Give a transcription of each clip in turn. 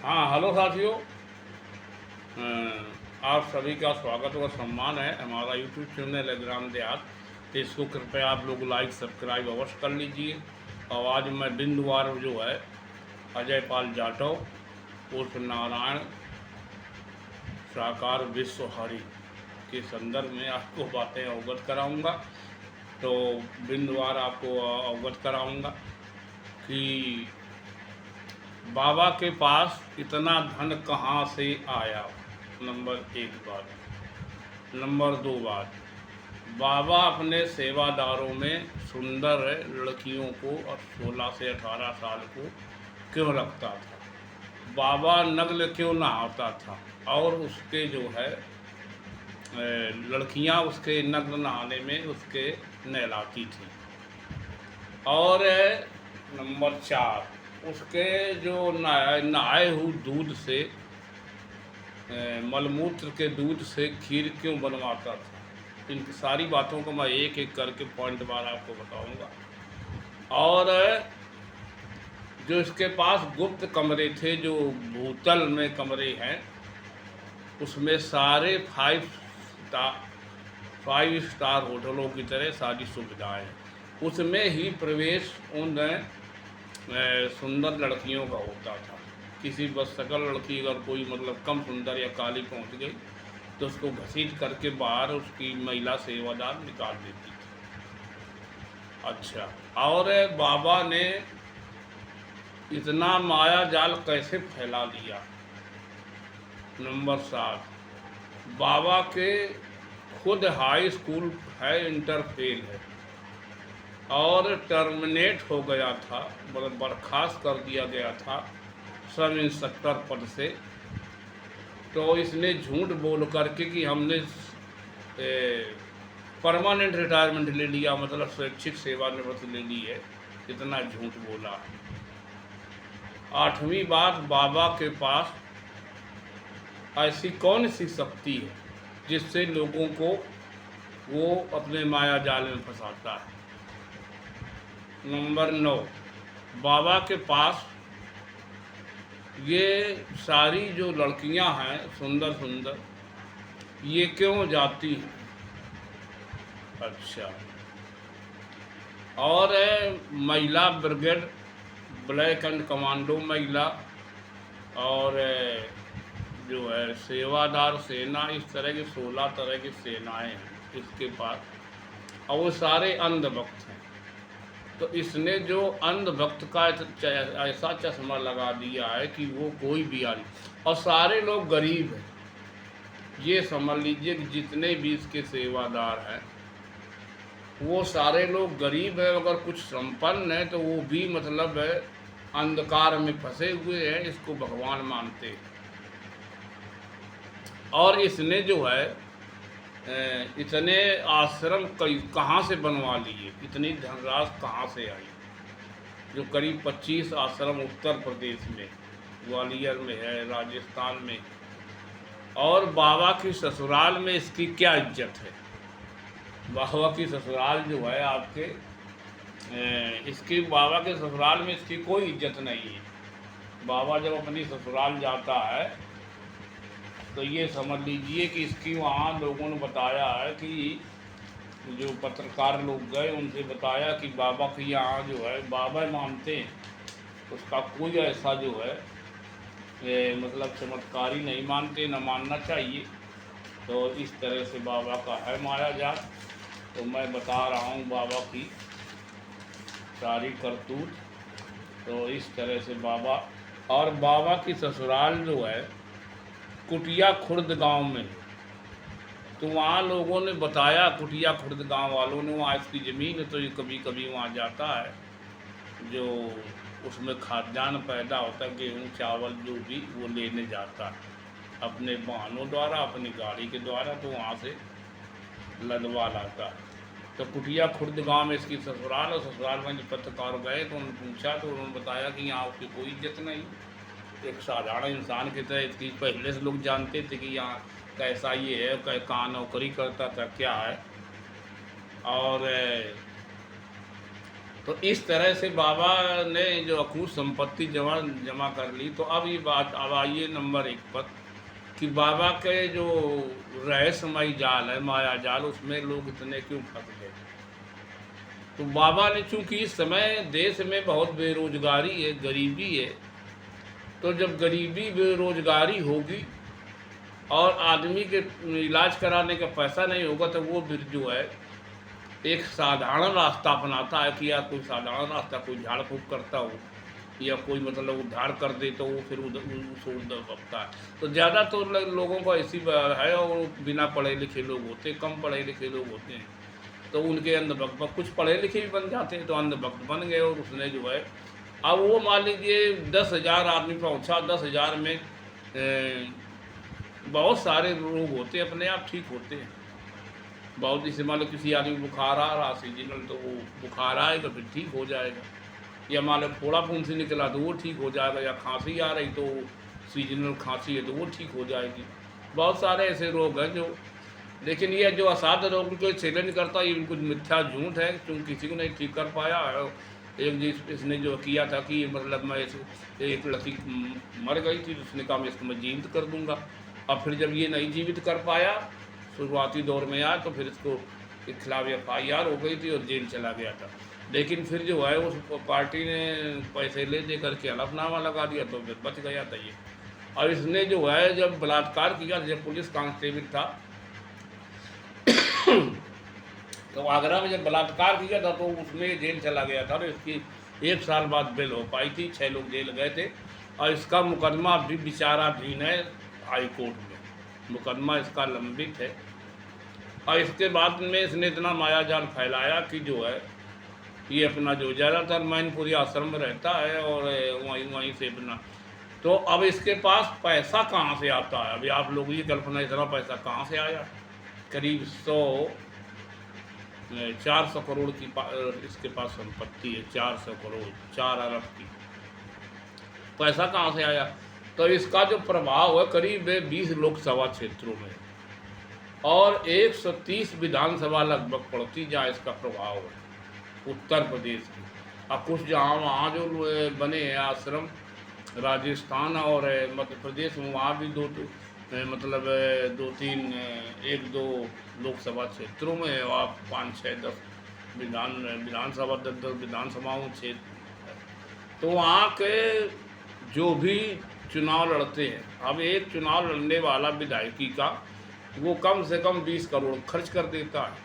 हाँ, हेलो साथियों। आप सभी का स्वागत और सम्मान है। हमारा यूट्यूब चैनल है ग्राम देहात, तो इसको कृपया आप लोग लाइक सब्सक्राइब अवश्य कर लीजिए। और आज मैं बिंदुवार जो है अजय पाल जाटव उर्फ नारायण साकार विश्वहारी के संदर्भ में आपको बातें अवगत कराऊंगा। तो बिंदुवार आपको अवगत कराऊंगा कि बाबा के पास इतना धन कहाँ से आया। नंबर एक बात। नंबर दो बात, बाबा अपने सेवादारों में सुंदर लड़कियों को 16 से 18 साल को क्यों रखता था? बाबा नग्न क्यों नहाता था? और उसके जो है लड़कियां उसके नग्न नहाने में उसके नहलाती थी। और नंबर चार, उसके जो नहाए हुए दूध से मलमूत्र के दूध से खीर क्यों बनवाता था? इन सारी बातों को मैं एक एक करके पॉइंट बार आपको बताऊंगा। और जो इसके पास गुप्त कमरे थे, जो भूतल में कमरे हैं, उसमें सारे 5 स्टार होटलों की तरह सारी सुविधाएं, उसमें ही प्रवेश उन सुंदर लड़कियों का होता था। किसी बस सकल लड़की अगर कोई मतलब कम सुंदर या काली पहुंच गई तो उसको घसीट करके बाहर उसकी महिला सेवादार निकाल देती थी। अच्छा, और बाबा ने इतना माया जाल कैसे फैला दिया? नंबर 7, बाबा के खुद हाई स्कूल है, इंटर फेल है और टर्मिनेट हो गया था, मतलब बर्खास्त कर दिया गया था सब इंस्पेक्टर पद से। तो इसने झूठ बोल करके कि हमने परमानेंट रिटायरमेंट ले लिया, मतलब स्वैच्छिक सेवानिवृत्ति ले ली है, इतना झूठ बोला। 8वीं बात, बाबा के पास ऐसी कौन सी शक्ति है जिससे लोगों को वो अपने माया जाल में फंसाता है? नंबर 9, बाबा के पास ये सारी जो लड़कियां हैं सुंदर सुंदर, ये क्यों जाती हैं? अच्छा, और महिला ब्रिगेड, ब्लैक एंड कमांडो महिला, और जो है सेवादार सेना, इस तरह की 16 तरह की सेनाएं हैं इसके पास, और वो सारे अंधभक्त हैं। तो इसने जो अंधभक्त का ऐसा चश्मा लगा दिया है कि वो कोई भी आ नहीं, और सारे लोग गरीब हैं। ये समझ लीजिए कि जितने भी इसके सेवादार हैं वो सारे लोग गरीब है। अगर कुछ संपन्न है तो वो भी मतलब है अंधकार में फंसे हुए हैं, इसको भगवान मानते हैं। और इसने जो है इतने आश्रम कहाँ से बनवा लिए, इतनी धनराशि कहाँ से आई? जो करीब 25 आश्रम उत्तर प्रदेश में, ग्वालियर में है, राजस्थान में। और बाबा की ससुराल में इसकी क्या इज्जत है? बाबा की ससुराल जो है आपके इसकी बाबा के ससुराल में इसकी कोई इज्जत नहीं है। बाबा जब अपनी ससुराल जाता है तो ये समझ लीजिए कि इसकी वहाँ लोगों ने बताया है कि जो पत्रकार लोग गए उनसे बताया कि बाबा के यहाँ जो है बाबा मानते हैं, उसका कोई ऐसा जो है मतलब चमत्कारी नहीं मानते, न मानना चाहिए। तो इस तरह से बाबा का है माया जाल। तो मैं बता रहा हूँ बाबा की सारी करतूत। तो इस तरह से बाबा, और बाबा की ससुराल जो है कुटिया खुर्द गांव में, तो वहाँ लोगों ने बताया, कुटिया खुर्द गांव वालों ने, वहाँ इसकी ज़मीन है तो ये कभी कभी वहाँ जाता है, जो उसमें खाद्यान्न पैदा होता है, गेहूँ चावल जो भी, वो लेने जाता है अपने वाहनों द्वारा, अपनी गाड़ी के द्वारा, तो वहाँ से लदवा लाता है। तो कुटिया खुर्द गांव में इसकी ससुराल, और ससुराल में जब पत्रकार गए तो उन्होंने पूछा तो उन्होंने बताया कि यहाँ उसकी कोई इज्जत नहीं, एक साधारण इंसान की तरह इसकी पहले से लोग जानते थे कि यहाँ कैसा ये है, कहाँ नौकरी करता था, क्या है। और तो इस तरह से बाबा ने जो अखूट संपत्ति जमा जमा कर ली। तो अब ये बात, अब आइए नंबर 1 पर कि बाबा के जो रहस्यमय जाल है, माया जाल, उसमें लोग इतने क्यों फंस गए। तो बाबा ने, चूंकि इस समय देश में बहुत बेरोजगारी है, गरीबी है, तो जब गरीबी बेरोजगारी होगी और आदमी के इलाज कराने का पैसा नहीं होगा, तो वो फिर जो है एक साधारण रास्ता अपनाता है कि या कोई साधारण रास्ता, कोई झाड़ फूक करता हो या कोई मतलब उद्धार कर दे, तो वो फिर उधर बकता है। तो ज़्यादा तो लोगों को ऐसी है, और बिना पढ़े लिखे लोग होते, कम पढ़े लिखे लोग होते हैं, तो उनके अंधभक्त, कुछ पढ़े लिखे भी बन जाते हैं, तो अंधभक्त बन गए। और उसने जो है, अब वो मान लीजिए 10,000 आदमी पहुँचा, 10,000 में बहुत सारे रोग होते हैं अपने आप ठीक होते हैं। बहुत, जैसे मान लो किसी आदमी बुखार आ रहा सीजनल, तो वो बुखार आएगा फिर ठीक हो जाएगा, या मान लो फोड़ा फुंसी निकला तो वो ठीक हो जाएगा, या खांसी आ रही तो सीजनल खांसी है तो वो ठीक हो जाएगी। बहुत सारे ऐसे रोग हैं जो, लेकिन ये जो असाध्य रोग को चैलेंज करता है, ये कुछ मिथ्या झूठ है, क्योंकि किसी को नहीं ठीक कर पाया। एक जी इसने जो किया था कि मतलब मैं एक लड़की मर गई थी, उसने कहा मैं इसको मैं जीवित कर दूंगा। अब फिर जब ये नहीं जीवित कर पाया, शुरुआती दौर में आया, तो फिर इसको के खिलाफ FIR हो गई थी और जेल चला गया था। लेकिन फिर जो है उस पार्टी ने पैसे ले दे करके हलफनामा लगा दिया, तो फिर बच गया था ये। और इसने जो है जब बलात्कार किया, जब पुलिस कांस्टेबल था तो आगरा में जब बलात्कार किया था, तो उसमें जेल चला गया था। और इसकी 1 साल बाद बेल हो पाई थी, 6 लोग जेल गए थे। और इसका मुकदमा भी विचाराधीन है हाई कोर्ट में, मुकदमा इसका लंबित है। और इसके बाद में इसने इतना मायाजाल फैलाया कि जो है ये अपना जो ज़्यादातर मैनपुरी आश्रम में रहता है और वहीं से अपना, तो अब इसके पास पैसा कहाँ से आता है। अभी आप लोग ये कल्पना, इतना पैसा कहाँ से आया। करीब 400 करोड़ की इसके पास संपत्ति है, 400 करोड़, 4 अरब की। पैसा कहाँ से आया। तो इसका जो प्रभाव है करीब 20 लोकसभा क्षेत्रों में और 130 विधानसभा लगभग पड़ती जहाँ इसका प्रभाव है उत्तर प्रदेश की। अब कुछ जहाँ वहाँ जो बने हैं आश्रम, राजस्थान और मध्य प्रदेश में, वहाँ भी मतलब 2-3 1-2 लोकसभा क्षेत्रों में और 5-6-10 विधानसभा 10 विधानसभाओं क्षेत्र। तो वहाँ के जो भी चुनाव लड़ते हैं, अब एक चुनाव लड़ने वाला विधायकी का वो कम से कम 20 करोड़ खर्च कर देता है,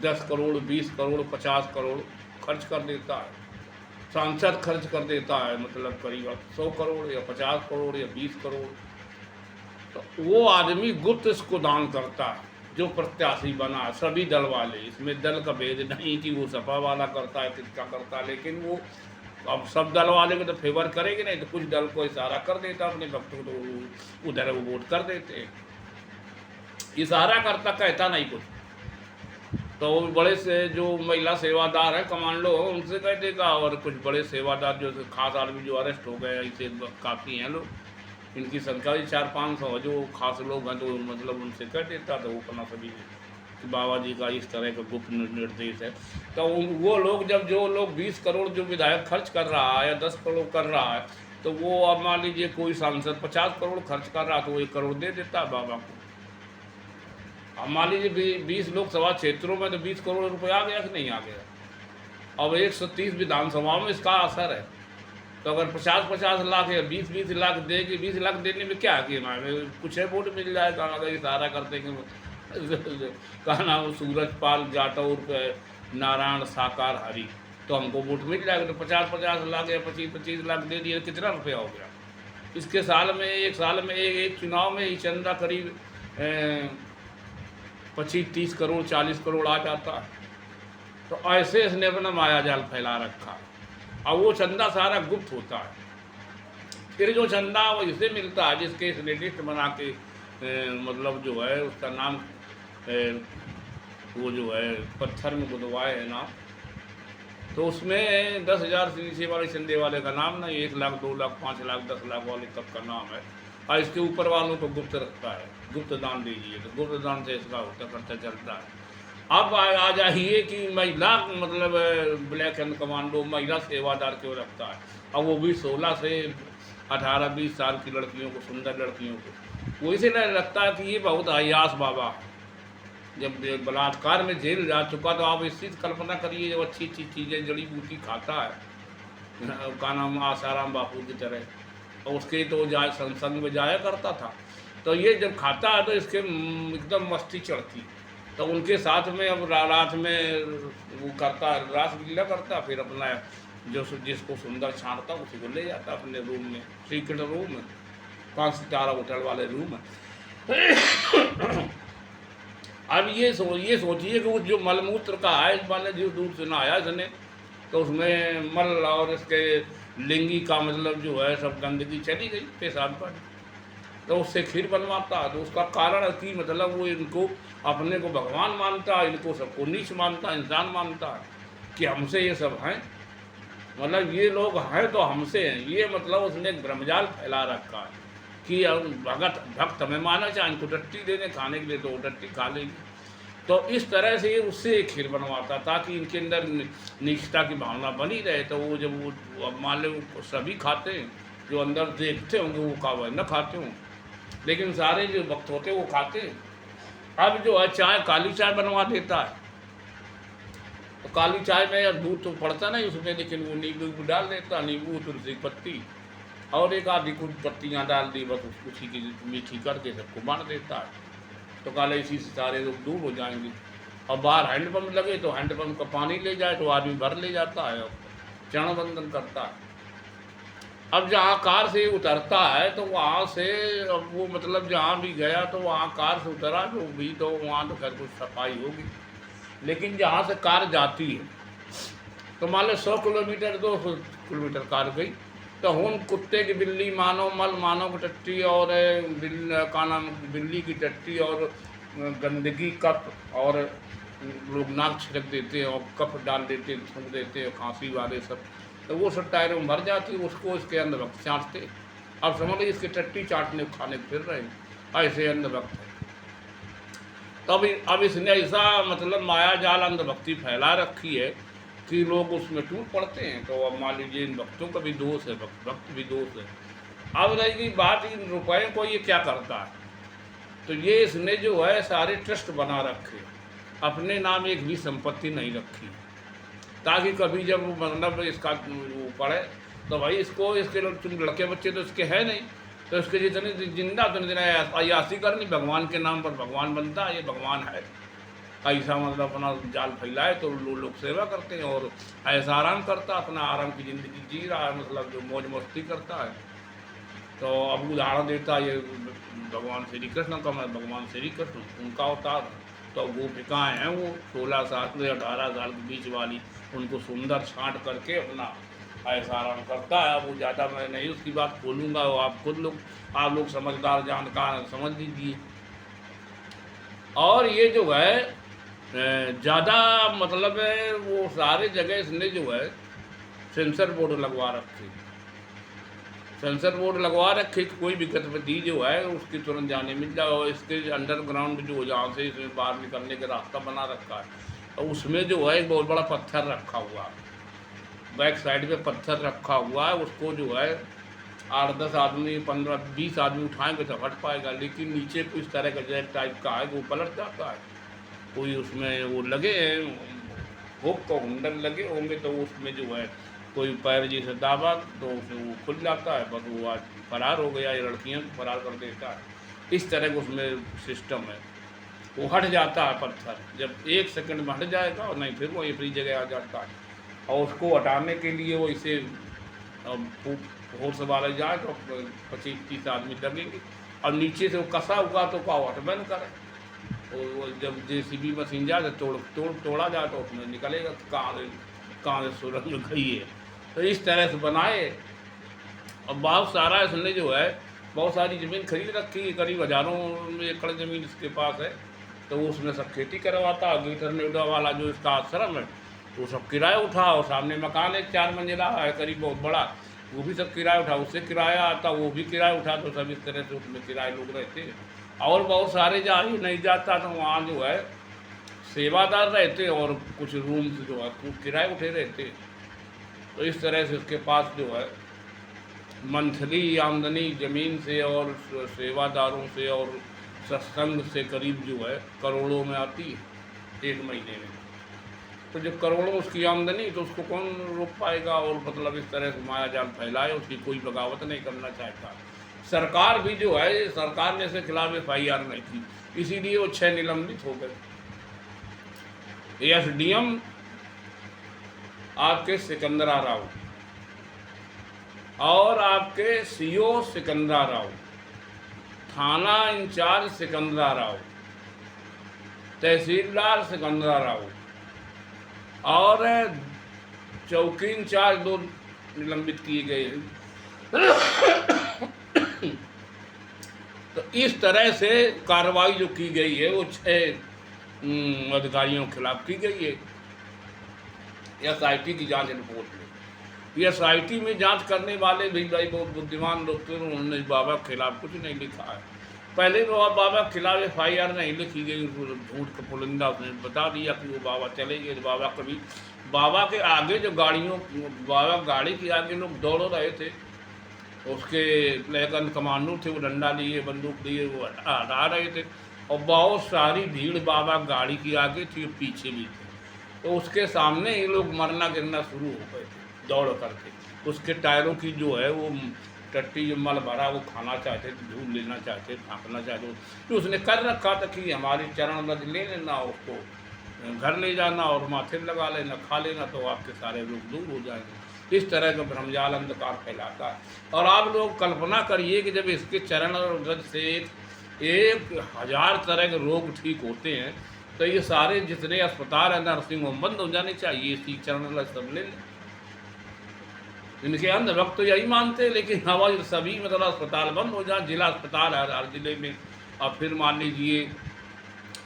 10 करोड़, 20 करोड़, 50 करोड़ खर्च कर देता है। सांसद खर्च कर देता है मतलब करीब 100 करोड़ या 50 करोड़ या 20 करोड़। तो वो आदमी गुप्त इसको दान करता है जो प्रत्याशी बना है, सभी दल वाले, इसमें दल का भेद नहीं कि वो सपा वाला करता है किसका करता है, लेकिन वो अब सब दल वाले को तो फेवर करेंगे नहीं, तो कुछ दल को इशारा कर देता अपने भक्तों को, तो उधर वो वोट कर देते हैं। इशारा करता, कहता नहीं कुछ। तो बड़े से जो महिला सेवादार है, कमांडो, उनसे कह देगा। और कुछ बड़े सेवादार जो खास आदमी जो अरेस्ट हो गए, ऐसे काफ़ी हैं लोग, इनकी संख्या भी 400-500 है जो खास लोग हैं, तो मतलब उनसे कह देता। तो वो अपना सभी कि बाबा जी का इस तरह का गुप्त निर्देश है। तो वो लोग जब जो लोग 20 करोड़ जो विधायक खर्च कर रहा है या 10 करोड़ कर रहा है, तो वो अब मान लीजिए कोई सांसद 50 करोड़ खर्च कर रहा है, तो वो 1 करोड़ दे देता है बाबा को। अब मान लीजिए 20 लोकसभा क्षेत्रों में तो 20 करोड़ रुपये आ गया कि नहीं आ गया। अब 130 विधानसभाओं में इसका असर है। तो अगर 50-50 लाख या 20-20 लाख देगी, 20 लाख देने में क्या कि कुछ है वोट मिल जाएगा अगर इशारा करते कि कहा नाम सूरजपाल जाटौर नारायण साकार हरी, तो हमको वोट मिल जाएगा। तो 50-50 लाख या 25-25 लाख दे दिए, कितना रुपया हो गया। इसके साल में, एक साल में एक चुनाव में ही चंदा करीब 25-30 करोड़ 40 करोड़ आ जाता है। तो ऐसे इसने अपना मायाजाल फैला रखा। अब वो चंदा सारा गुप्त होता है। फिर जो चंदा वो इसे मिलता है जिसके इसने लिस्ट बना के मतलब जो है उसका नाम वो जो है पत्थर में गुदवाए है नाम, तो उसमें 10,000 से नीचे वाले चंदे वाले का नाम नहीं, 1 लाख 2 लाख 5 लाख 10 लाख वाले तक का नाम है। और इसके ऊपर वालों को गुप्त रखता है, गुप्त दान दीजिए, तो गुप्त दान से इसका होता खर्चा चलता है। अब आ जाइए कि महिला मतलब ब्लैक एंड कमांडो महिला सेवादार क्यों रखता है, अब वो भी 16 से 18-20 साल की लड़कियों को, सुंदर लड़कियों को। वो इसीलिए लगता है कि ये बहुत अयास बाबा है। जब बलात्कार में जेल जा चुका तो आप इस चीज़ कल्पना करिए, जब अच्छी अच्छी चीज़ें जड़ी बूटी खाता है का नाम आसाराम बापू की तरह, और उसके तो जाए संसंग में जाया करता था। तो ये जब खाता है तो इसके एकदम मस्ती चढ़ती। तो उनके साथ में अब रात में वो करता, रासलीला करता, फिर अपना जो जिसको सुंदर छांटता उसी को ले जाता अपने रूम में, सीक्रेट रूम में, 5 सितारा होटल वाले रूम में। अब ये सोचिए कि उस जो मलमूत्र का है, इस बार जो दूध से नहाया इसने, तो उसमें मल और इसके लिंगी का मतलब जो है सब गंदगी चली गई पेशाब पर। तो उससे खीर बनवाता है, तो उसका कारण है कि मतलब वो इनको अपने को भगवान मानता है, इनको सबको नीच मानता है, इंसान मानता है कि हमसे ये सब हैं, मतलब ये लोग हैं तो हमसे हैं। ये मतलब उसने एक भ्रमजाल फैला रखा है कि भक्त हमें माना चाहे, इनको टट्टी देने खाने के लिए तो वो टट्टी खा लेगी। तो इस तरह से ये उससे एक खीर बनवाता ताकि इनके अंदर निष्ठा की भावना बनी रहे। तो वो जब वो मान लो सभी खाते हैं, जो अंदर देखते होंगे वो का वह न खाते हों, लेकिन सारे जो भक्त होते वो खाते हैं। अब जो है चाय, काली चाय बनवा देता है, तो काली चाय में दूध तो पड़ता नहीं उसमें, लेकिन वो नींबू डाल देता, नींबू, तुलसी की पत्ती और एक आधी कुछ पत्तियाँ डाल दी, बस उसी की मीठी करके सबको बांट देता है। तो काले इसी से सारे लोग दूर हो जाएंगे। और बाहर हैंडपम्प लगे तो हैंडपम्प का पानी ले जाए तो आदमी भर ले जाता है और चरण बंदन करता है। अब जहाँ कार से उतरता है तो वहाँ से, अब वो मतलब जहाँ भी गया तो वहाँ कार से उतरा जो भी, तो वहाँ तो खैर कुछ सफाई होगी, लेकिन जहाँ से कार जाती है तो मान लो 100 किलोमीटर 200 किलोमीटर कार गई, तो हूँ कुत्ते की बिल्ली मानो, मल मानो की टट्टी और का नाम बिल्ली की टट्टी और गंदगी कप, और लोग नाक छिड़क देते हैं और कप डाल देते हैं, थूक देते हैं, खांसी वाले सब, तो वो सब टायरों में भर जाती है, उसको इसके अंधभक्त चाटते। अब समझ लीजिए इसके टट्टी चाटने खाने फिर रहे हैं, ऐसे अंधभक्त है। तब अब इसने ऐसा मतलब माया जाल अंधभक्ति फैला रखी है कि लोग उसमें टूट पड़ते हैं। तो अब मान लीजिए इन भक्तों का भी दोष है, भक्त भी दोष है। अब रहेगी बात इन रुपए को ये क्या करता है, तो ये इसने जो है सारे ट्रस्ट बना रखे, अपने नाम एक भी संपत्ति नहीं रखी, ताकि कभी जब मतलब इसका वो पड़े तो भाई इसको, इसके लड़के बच्चे तो इसके है नहीं, तो इसके जितने जिंदा उतने दिन अयासी करनी, भगवान के नाम पर भगवान बनता है, ये भगवान है, ऐसा मतलब अपना जाल फैलाए तो लोग सेवा करते हैं, और ऐसा आराम करता, अपना आराम की ज़िंदगी जी रहा है, मतलब जो मौज मस्ती करता है। तो अब उदाहरण देता है ये भगवान श्री कृष्ण का, मैं भगवान श्री कृष्ण उनका अवतार, तो गोपिकाएँ हैं वो 16 साल से 18 साल के बीच वाली, उनको सुंदर छांट करके अपना ऐसा आराम करता है। अब वो ज़्यादा मैं नहीं उसकी बात खोलूँगा, वो आप खुद लोग, आप लोग समझदार जानकार समझ लीजिए। और ये जो है ज़्यादा मतलब है वो सारे जगह इसने जो है सेंसर बोर्ड लगवा रखे, सेंसर बोर्ड लगवा रखे कि कोई भी गतिविधि जो है उसकी तुरंत जाने मिल जाए। और इसके अंडरग्राउंड जो जहाँ से इसमें बाहर निकलने का रास्ता बना रखा है, और उसमें जो है एक बहुत बड़ा पत्थर रखा हुआ है, बैक साइड पे पत्थर रखा हुआ है, उसको जो है 8-10 आदमी 15-20 आदमी उठाएंगे तो हट पाएगा, लेकिन नीचे कुछ तरह का जैक टाइप का है वो पलट जाता है। कोई उसमें वो लगे हुक को हुंडल लगे होंगे, तो उसमें जो है कोई पैर जी से दाबा तो उसमें वो खुल जाता है, बस वो आज फरार हो गया, ये लड़कियों को फरार कर देता है। इस तरह का उसमें सिस्टम है, वो हट जाता है पत्थर, जब 1 सेकंड में हट जाएगा और नहीं फिर वो अपनी जगह आ जाता है। और उसको हटाने के लिए वो इसे फोर्स वाले जाए तो 25-30 आदमी लगेंगे, और नीचे से वो कसा हुआ तो क्या हट बंद करे, और जब JCB मशीन जाए तो तोड़ा जाए तो उसमें निकलेगा कहाँ से सुरंग गई है। तो इस तरह से बनाए। और बहुत सारा इसने जो है बहुत सारी ज़मीन खरीद रखी है, करीब हज़ारों एकड़ ज़मीन इसके पास है, तो वो उसमें सब खेती करवाता। गीटर नोएडा वाला जो इसका आश्रम है वो सब किराया उठा, और सामने मकान एक 4 मंजिला है करीब बहुत बड़ा, वो भी सब किराया उठा, उससे किराया आता वो भी किराया उठा, तो सब इस तरह से उसमें किराए लोग रहते हैं। और बहुत सारे जहाँ ही नहीं जाता तो वहाँ जो है सेवादार रहते और कुछ रूम्स जो है वो किराए उठे रहते। तो इस तरह से उसके पास जो है मंथली आमदनी ज़मीन से और सेवादारों से और सत्संग से करीब जो है करोड़ों में आती है एक महीने में। तो जब करोड़ों उसकी आमदनी, तो उसको कौन रोक पाएगा? और मतलब इस तरह से माया जाल फैलाए, उसकी कोई बगावत नहीं करना चाहता। सरकार भी जो है, सरकार ने इसके खिलाफ FIR नहीं की, इसीलिए वो 6 निलंबित हो गए। SDM आपके सिकंदरा राव और आपके CO सिकंदरा राव, थाना इंचार्ज सिकंदरा राव, तहसीलदार सिकंदरा राव और चौकी इंचार्ज 2 निलंबित किए गए हैं। तो इस तरह से कार्रवाई जो की गई है वो 6 अधिकारियों के खिलाफ की गई है SIT की जांच रिपोर्ट में। SIT में जांच करने वाले भी भाई बहुत बुद्धिमान लोग थे, उन्होंने बाबा के खिलाफ कुछ नहीं लिखा है। पहले बाबा के खिलाफ FIR नहीं लिखी गई, झूठ का पुलिंदा उसने बता दिया कि वो बाबा चले गए। बाबा कभी, बाबा के आगे जो बाबा गाड़ी के आगे लोग दौड़ रहे थे, उसके लेकर कमांडो थे, वो डंडा लिए बंदूक लिए वो हटा रहे थे, और बहुत सारी भीड़ बाबा गाड़ी के आगे थी और पीछे भी थी। तो उसके सामने ये लोग मरना गिरना शुरू हो गए थे दौड़ करके। उसके टायरों की जो है वो टट्टी जो मल भरा वो खाना चाहते थे, धूल लेना चाहते, फाँकना चाहते। तो उसने कर रखा था कि हमारी चरण रज ले लेना, उसको घर ले जाना और माथे लगा लेना, खा लेना, तो आपके सारे लोग दूर हो जाएंगे। इस तरह का भ्रमजाल अंधकार फैलाता है। और आप लोग कल्पना करिए कि जब इसके चरण रज से 1000 तरह के रोग ठीक होते हैं, तो ये सारे जितने अस्पताल हैं नर्सिंग होम बंद हो जाने चाहिए, इसी चरण रज सब ले लें। इनके अंध भक्त तो यही मानते हैं, लेकिन हमारे सभी मतलब अस्पताल बंद हो जाए, जिला अस्पताल हर जिले में। अब फिर मान लीजिए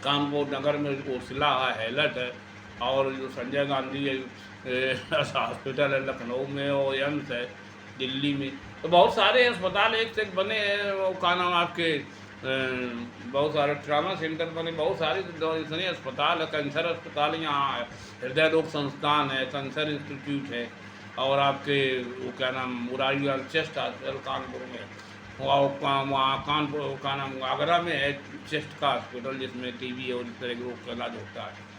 कानपुर नगर में ओसिला है, हैलट है, और जो संजय गांधी हॉस्पिटल है लखनऊ में, और एम्स है दिल्ली में। तो बहुत सारे अस्पताल एक से एक बने हैं। वो का नाम आपके बहुत सारे ट्रामा सेंटर बने, बहुत सारे इतने अस्पताल है, कैंसर अस्पताल यहाँ है, हृदय रोग संस्थान है, कैंसर इंस्टीट्यूट है, और आपके वो क्या नाम मुरारी चेस्ट हॉस्पिटल कानपुर में, और वहाँ कानपुर का नाम आगरा में है चेस्ट का हॉस्पिटल, जिसमें TB और इस तरह के रोग का इलाज होता है।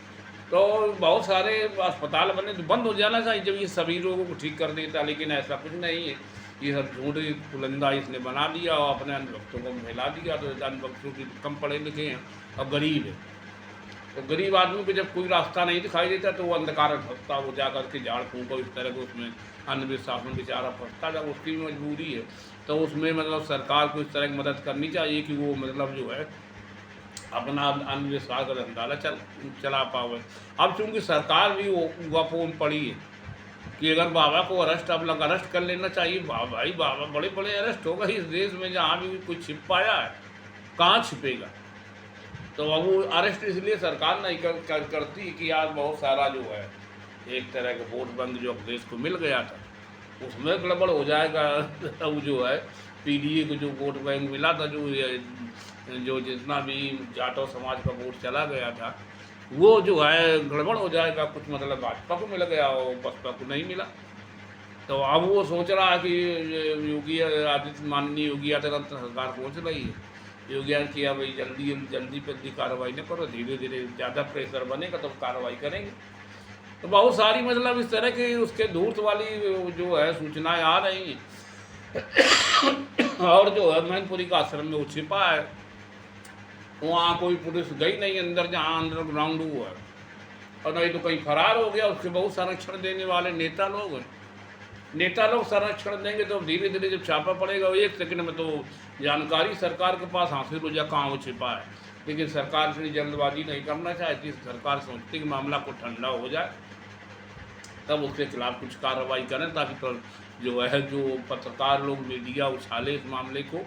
तो बहुत सारे अस्पताल बने, तो बंद हो जाना चाहिए जब ये सभी लोगों को ठीक कर देता, लेकिन ऐसा कुछ नहीं है। ये सब झूठ पुलंदा इसने बना दिया और अपने अंधभक्तों को फैला दिया। तो अंधभक्तों की कम पढ़े लिखे हैं और गरीब है, तो गरीब आदमी को जब कोई रास्ता नहीं दिखाई देता तो वो अंधकार फंसता, वो जा कर के झाड़ फूँको इस तरह के उसमें अंधविश्वास में बेचारा फंसता। जब उसकी मजबूरी है तो उसमें मतलब सरकार को इस तरह की मदद करनी चाहिए कि वो मतलब जो है अपना अंधविश्वास का धंधा चला पावे। अब चूँकि सरकार भी वो वापोन पड़ी है कि अगर बाबा को अब लोग अरेस्ट कर लेना चाहिए। भाई बाबा बड़े बड़े अरेस्ट हो गए इस देश में, जहाँ भी कोई छिप पाया है, कहाँ छिपेगा? तो अब वो अरेस्ट इसलिए सरकार नहीं करती कि आज बहुत सारा जो है एक तरह का वोट बैंक जो देश को मिल गया था, उसमें गड़बड़ हो जाएगा। अब जो है PDA को जो वोट बैंक मिला था, जो जितना भी जाटो समाज का वोट चला गया था, वो जो है गड़बड़ हो जाएगा। कुछ मतलब भाजपा को मिल गया और बसपा को नहीं मिला। तो अब वो सोच रहा है कि माननीय योगी आदित्यनाथ सरकार सोच रही है, योगी किया भाई जल्दी कार्रवाई न करो, धीरे धीरे ज़्यादा प्रेशर बनेगा तो कार्रवाई करेंगे। तो बहुत सारी मतलब इस तरह की उसके धूर्त वाली जो है सूचनाएं आ रही हैं। और जो है मैनपुरी का आश्रम में वो छिपा है, वहाँ कोई पुलिस गई नहीं अंदर, जहाँ अंडरग्राउंड हुआ है, और नहीं तो कहीं फरार हो गया। उसके बहुत संरक्षण देने वाले नेता लोग हैं। नेता लोग संरक्षण देंगे तो धीरे धीरे जब छापा पड़ेगा, 1 सेकंड में तो जानकारी सरकार के पास हासिल हो जाए कहाँ वो छिपा है। लेकिन सरकार इतनी जल्दबाजी नहीं करना चाहती। सरकार सोचती कि मामला को ठंडा हो जाए तब उसके खिलाफ कुछ कार्रवाई करें, ताकि तो जो है जो पत्रकार लोग मीडिया उछाले इस मामले को,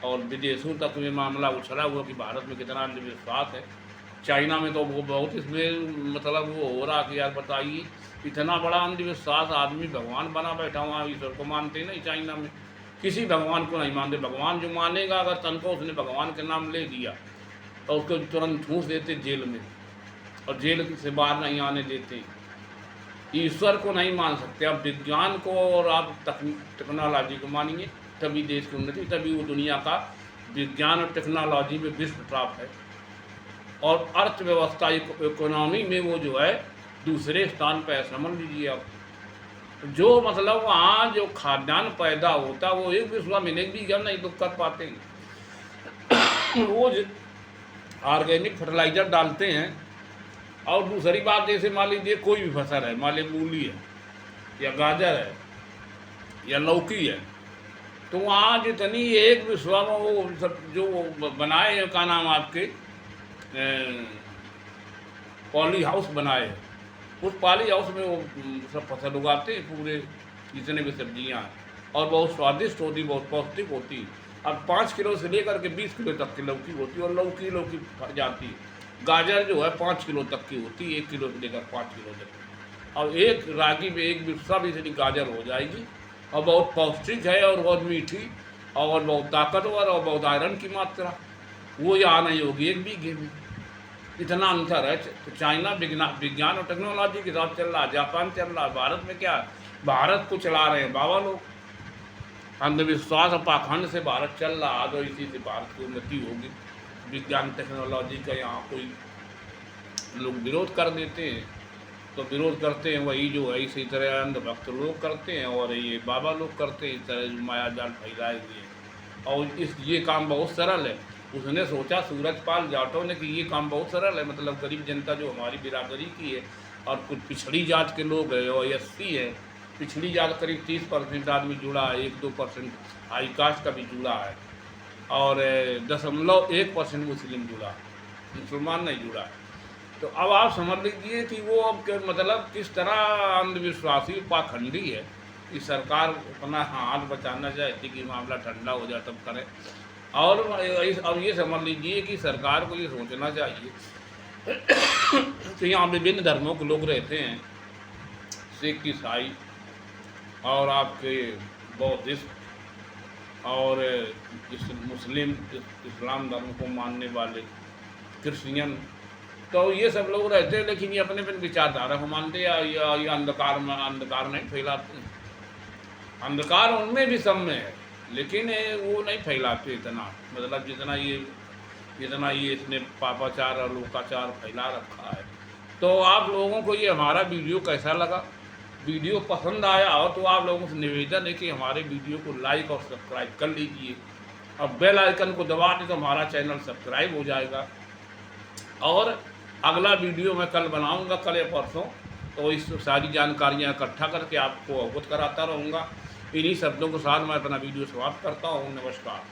और विदेशों तक में मामला उछला हुआ कि भारत में कितना अंधविश्वास है। चाइना में तो वो बहुत इसमें मतलब वो हो रहा कि यार बताइए, इतना बड़ा अंधविश्वास, आदमी भगवान बना बैठा हुआ, ईश्वर को मानते नहीं। चाइना में किसी भगवान को नहीं मानते। भगवान जो मानेगा, अगर तन को उसने भगवान के नाम ले दिया तो उसको तुरंत ठूंस देते जेल में। और जेल से बाहर नहीं आने देते। ईश्वर को नहीं मान सकते, आप विज्ञान को और आप टेक्नोलॉजी को मानिए, तभी देश की उन्नति, तभी वो दुनिया का विज्ञान और टेक्नोलॉजी में विश्व टॉप है। और अर्थव्यवस्था इकोनॉमी में वो जो है दूसरे स्थान पर है। समझ लीजिए आप, जो मतलब वहाँ जो खाद्यान्न पैदा होता वो एक विश्व में एक भी गम नहीं तो कर पाते हैं। वो ऑर्गेनिक फर्टिलाइजर डालते हैं। और दूसरी बात, जैसे मान लीजिए कोई भी फसल है, मान लीजिए मूली है या गाजर है या लौकी है, तो वहाँ जितनी एक विश्व में वो सब जो वो बनाए हैं, का नाम आपके पॉली हाउस बनाए, उस पॉली हाउस में वो सब फसल उगाते हैं पूरे जितने भी सब्जियाँ हैं, और बहुत स्वादिष्ट होती, बहुत पौष्टिक होती। अब 5 किलो से लेकर के 20 किलो तक की लौकी होती है, और लौकी फट जाती है। गाजर जो है 5 किलो तक की होती है, 1 किलो से लेकर 5 किलो तक। और एक रागी में एक बिस्सा भी इतनी गाजर हो जाएगी, और बहुत पौष्टिक है और बहुत मीठी और बहुत ताकतवर और बहुत आयरन की मात्रा, वो यहाँ नहीं होगी एक बीघे में। इतना अंतर है। तो चाइना विज्ञान और टेक्नोलॉजी के साथ चल रहा है, जापान चल रहा है, भारत में क्या है? भारत को चला रहे हैं बाबा लोग। अंधविश्वास और पाखंड से भारत चल रहा है, तो इसी से भारत की उन्नति होगी। विज्ञान टेक्नोलॉजी का यहाँ कोई लोग विरोध कर देते हैं, तो विरोध करते हैं वही जो है इसी तरह अंधभक्त लोग करते हैं, और ये बाबा लोग करते हैं, इस तरह जो माया जाल फैलाए हुए हैं। और ये काम बहुत सरल है। उसने सोचा, सूरजपाल जाटव ने, कि ये काम बहुत सरल है, मतलब गरीब जनता जो हमारी बिरादरी की है और कुछ पिछड़ी जात के लोग हैं और SC है, पिछड़ी जात करीब 30% आदमी जुड़ा है, 1-2% हाई कास्ट का भी जुड़ा है, और 0.1% मुस्लिम जुड़ा, मुसलमान नहीं जुड़ा है। तो अब आप समझ लीजिए कि वो अब मतलब किस तरह अंधविश्वासी पाखंडी है कि सरकार अपना हाथ बचाना चाहती कि मामला ठंडा हो जाए तब करें। और अब ये समझ लीजिए कि सरकार को ये सोचना चाहिए कि यहाँ विभिन्न धर्मों के लोग रहते हैं, सिख, ईसाई और आपके बौद्धिस्ट और मुस्लिम, इस्लाम धर्म को मानने वाले, क्रिश्चियन, तो ये सब लोग रहते हैं, लेकिन ये अपने अपने विचारधारा को मानते हैं, या अंधकार नहीं फैलाते। अंधकार उनमें भी सब में है, लेकिन वो नहीं फैलाते इतना, मतलब जितना ये इसने पापाचार और लोकाचार फैला रखा है। तो आप लोगों को ये हमारा वीडियो कैसा लगा? वीडियो पसंद आया हो तो आप लोगों से निवेदन है कि हमारे वीडियो को लाइक और सब्सक्राइब कर लीजिए, और बेल आइकन को दबा दें तो हमारा चैनल सब्सक्राइब हो जाएगा। और अगला वीडियो मैं कल बनाऊंगा, कल या परसों, तो इस सारी जानकारियां इकट्ठा करके आपको अवगत कराता रहूँगा। इन्हीं शब्दों के साथ मैं अपना वीडियो समाप्त करता हूँ। नमस्कार।